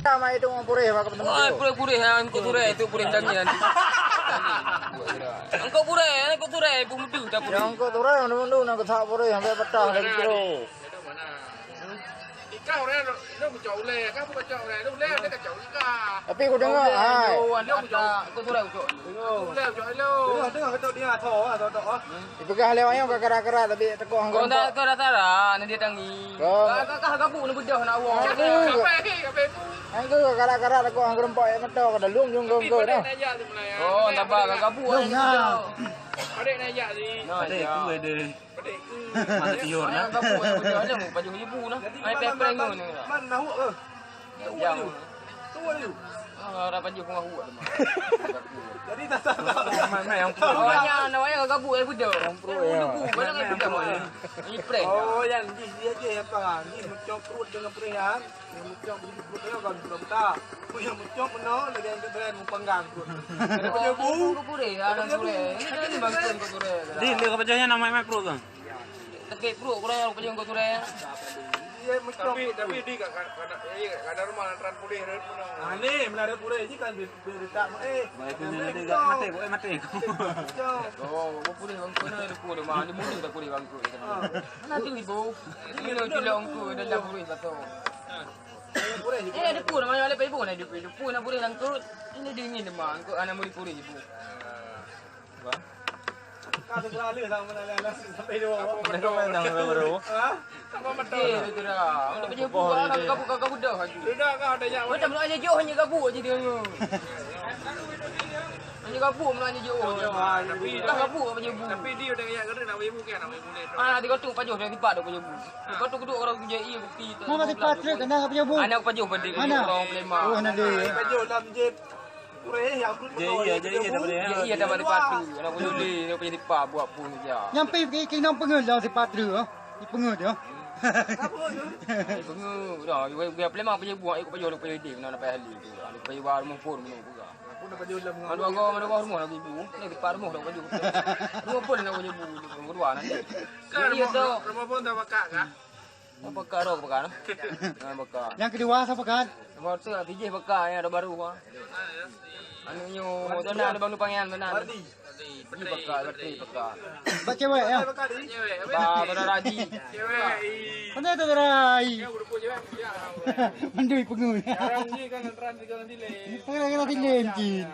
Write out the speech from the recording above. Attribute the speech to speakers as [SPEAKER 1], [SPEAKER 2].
[SPEAKER 1] Sama itu mau purih apa ketemu?
[SPEAKER 2] Oh, purih-purih yang engkau purih itu purih daging nanti. Engkau purih, ibu mudu dah purih.
[SPEAKER 1] Yang engkau purih, mundu nak tak purih sampai petah lagi kilo.
[SPEAKER 3] Kau nó chậu lè, các bạn chậu này, nó lè nó cả chậu cả.
[SPEAKER 1] Tapi aku dengar, hai.
[SPEAKER 2] Engkau purih chậu.
[SPEAKER 3] Lè chậu lo.
[SPEAKER 4] Dengar betul dia thau thau.
[SPEAKER 1] Dipegang lewatnya ke kerak-kerak tapi teko hang
[SPEAKER 2] Kau dah tara, nanti tangi. Kau gabu nak bedah nak awak.
[SPEAKER 3] Cà phê bu.
[SPEAKER 1] Hang ke kerak-kerak teko hang rempok metau kada lum jung ke dah.
[SPEAKER 2] Oh, tabak gabu.
[SPEAKER 3] Ở đây này dạ gì?
[SPEAKER 4] Đây ku ede. Matiur na.
[SPEAKER 2] Gabu bedah aja mau baju ibu nah. Ai pepeng ni.
[SPEAKER 4] Man nahu ke?
[SPEAKER 2] Yang.
[SPEAKER 4] Tu dia.
[SPEAKER 2] Ah, dapat je pengahu.
[SPEAKER 4] Jadi tak tak.
[SPEAKER 2] Mai yang pro. Oh, nya nawanya gabu ai bedah.
[SPEAKER 1] Pro ya.
[SPEAKER 2] Mana ai bedah mai. Ini prank.
[SPEAKER 4] Oh, yang dia je apa? Ni muncok perut dengan perihan. Ni muncok perut dia kan belum tak. Yang muncok meno lagi yang keren penggang perut. Dia bu.
[SPEAKER 2] Kau purih, ada purih. Ini kan bangkun kau purih.
[SPEAKER 4] Di lihat pejahnya namanya mai perut kan?
[SPEAKER 2] Tekik perut kau yang pejang kau purih.
[SPEAKER 4] Dia muncok.
[SPEAKER 3] Tapi di kada rumah antran pulih red pun.
[SPEAKER 4] Ah ni menarik purih ni kan berita
[SPEAKER 5] Baik ni nanti gak mati, boleh mati.
[SPEAKER 2] Oh, kau purih bangkun ada purih mana ni mudah tak purih bangkun. Nanti ibu. Ini lo cilong kau dalam purih satu. Ada purih mana ada ibu nak ibu. Purih nak purih bangkun. Ini dingin demam. Kau anak mau purih ibu. Wah.
[SPEAKER 4] Kau terlalu sama mana sampai dua.
[SPEAKER 5] Mereka main yang baru.
[SPEAKER 3] Sama mata.
[SPEAKER 2] Eh, tu dah. Untuk pergi purih gabu dah.
[SPEAKER 3] Sudah kau ada yang.
[SPEAKER 2] Macam nak aja jauh hanya gabu aja dia. Hanya gabu mana aja jauh. Dah gabu apa je bu.
[SPEAKER 3] Tapi dia udah yang kena nak ibu kan nak ibu ni.
[SPEAKER 2] Ah, nanti kau tu pajuh dia tipak dah pajuh bu. Kau tu kedua orang kerja iya bukti.
[SPEAKER 1] Mana tipak truk kena punya bu?
[SPEAKER 2] Anak pajuh pada orang pelema.
[SPEAKER 1] Oh, nak dia.
[SPEAKER 4] Baju dalam je purih yang perut.
[SPEAKER 5] Jadi tak boleh.
[SPEAKER 2] Iya dah balik patu. Nak pajuh ni, nak pajuh tipak buat pun saja.
[SPEAKER 1] Nyampe ke nang pengen dah tipak truk ah. Di pengen dia.
[SPEAKER 2] Pengu dah, dia pelema pajuh buat ikut pajuh pajuh dia nak dapat ahli tu. Ada pajuh baru mumpun menung juga.
[SPEAKER 4] Aku nak baju dalam.
[SPEAKER 2] Mana kau rumah lagi bu. Ni tipak rumah dah pajuh. Rumah pun nak pajuh bu. Kedua nanti. Iya tu.
[SPEAKER 3] Rumah pun tak bakak kah?
[SPEAKER 2] Apa karo bakar? Jangan bakar.
[SPEAKER 1] Yang kedua siapa kan?
[SPEAKER 2] Baru tu TJ bakar yang ada baru ah. Anu nyo, tu nak ada bang panggil tu nak. Pergi bakar, berarti bakar.
[SPEAKER 1] Bak cewek ya.
[SPEAKER 3] Cewek.
[SPEAKER 2] Bah, tu dah raji.
[SPEAKER 3] Cewek.
[SPEAKER 1] Mana tu rai?
[SPEAKER 3] Yang udah punya cewek.
[SPEAKER 1] Mandui pengen.
[SPEAKER 3] Sekarang ni kan antran di jalan dile.
[SPEAKER 1] Kita kita dilem jin.